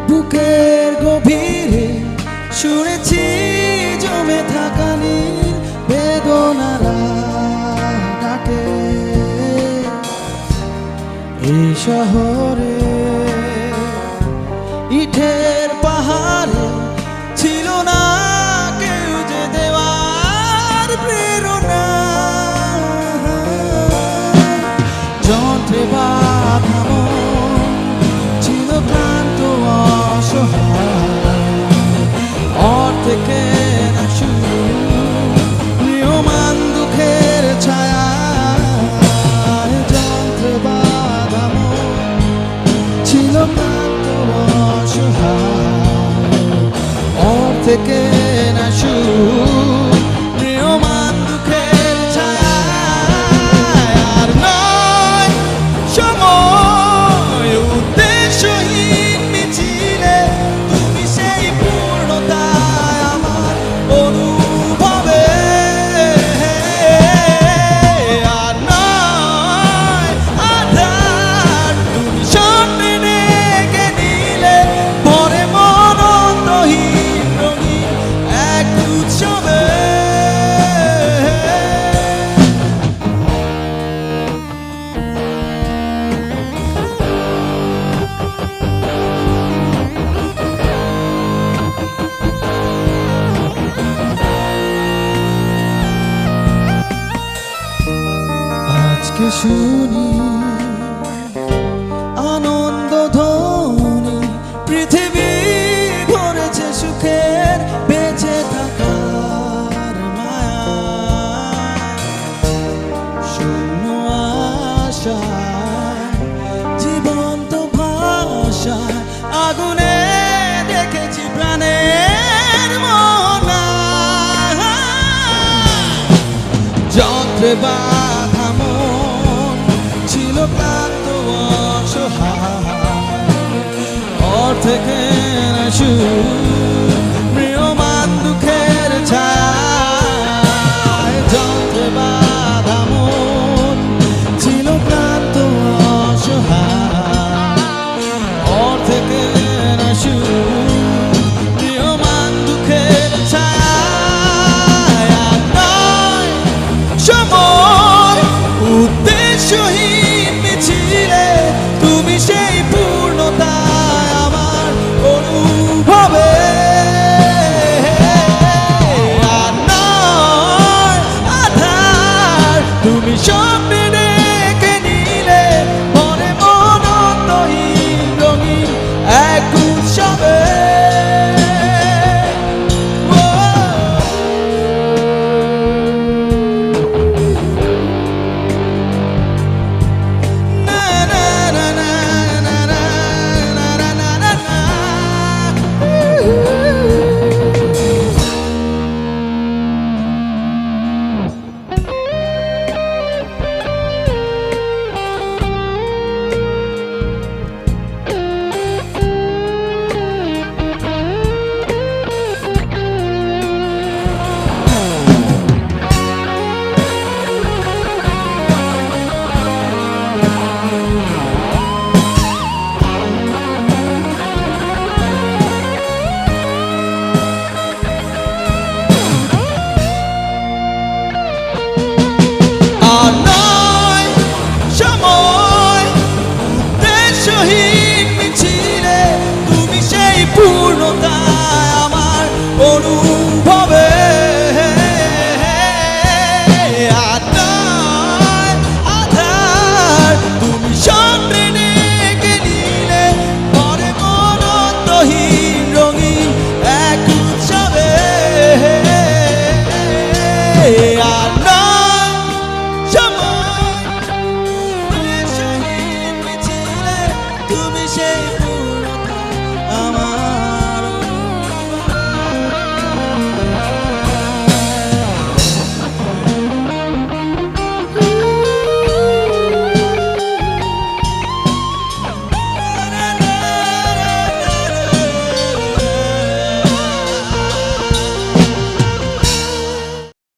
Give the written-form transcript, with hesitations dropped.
বুকের গভীরে শুনেছি জমে থাকা নীল বেদনারা ডাকে এই শহরে ইটের পাহাড়ে ছিল না কেউ যে দেওয়ার প্রেরণা যন্ত্রে বাঁধা মন ছিল ক্লান্ত থেকে না শুরু নিয়মান দুঃখের ছায়া যন্ত্রে বাঁধা মন ছিল ক্লান্ত অসহায় থেকে না শুরু নিয়মান দুঃখের ছায়া আর নয় সময় উদ্দেশ্যহীন মিছিলে তুমি সেই পূর্ণতায় আমার অনুভবে আর নয় আধার তুমি স্বপ্নে ডেকে নিলে পরে মন অন্তহীন রঙিন এক উৎসবে আজকে শুনি আনন্দ ধ্বনি পৃথিবী ভরেছে সুখের বেঁচে থাকার মায়া শূন্য আশা জীবন্ত ভাষা আগুনে দেখেছি প্রাণের মোহনা যন্ত্রে বাঁধা মন ছিল ক্লান্ত অসহায় থেকে না শুরু প্রিয়মান দুঃখের ছায়া যন্ত্রে বাঁধা মন ছিল ক্লান্ত অসহায় থেকে না শুরু প্রিয়মান দুঃখের ছায়া নয় সময় উদ্দেশ্যহীন